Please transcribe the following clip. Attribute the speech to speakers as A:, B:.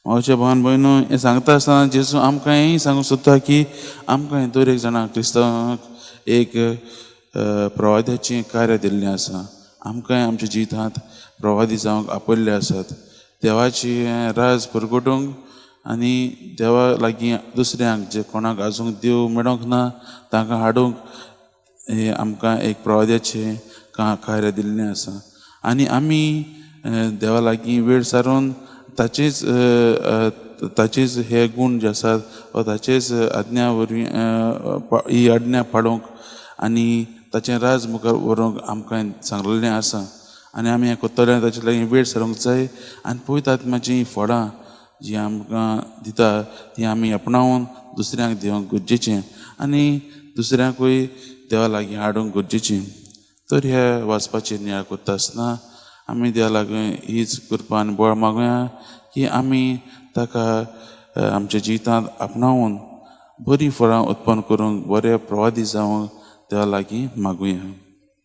A: मावचे भावन भयणो, हें सांगता आसतना जेजू आमकां हेंय सांगूंक सोदता की आमकां दर एक जाणां क्रिस्तांवांक एक प्रवाद्याचें कार्य दिल्लें आसा. आमकां आमच्या जिवितांत प्रवादी जावंक आपयल्ले आसात. देवाची राज परगटूंक आनी देवा लागीं दुसऱ्यांक जे कोणाक आजून देव मेळोंक ना तांकां हाडूंक हें आमकां एक प्रवाद्याचें कार्य दिल्लें आसा. आनी आमी देवा लागीं वेळ सारून ताचेच हे गूण जे आसात वा ताचेच आज्ञा वरवीं ही आज्ञा पाळूंक आनी ताचें राज मुखार व्हरूंक आमकां सांगलेलें आसा. आनी आमी हें कोत्तले ताचे लागीं वेळ सारूंक जाय. आनी पवित्र आत्म्याचीं फळां जीं आमकां दिता तीं आमी आपणावन दुसऱ्यांक दिवंक गरजेचें आनी दुसऱ्यांकूय देवा लागीं हाडूंक गरजेचें. तर हे वाचपाचेर नियाळ करता आसतना आमी देवा लागीं हीच कृपा आनी बळ मागुया की आमी ताका आमच्या जिवितांत आपणावून बरीं फळां उत्पन्न करूंक बरे प्रवादी जावंक देवा लागीं मागुया.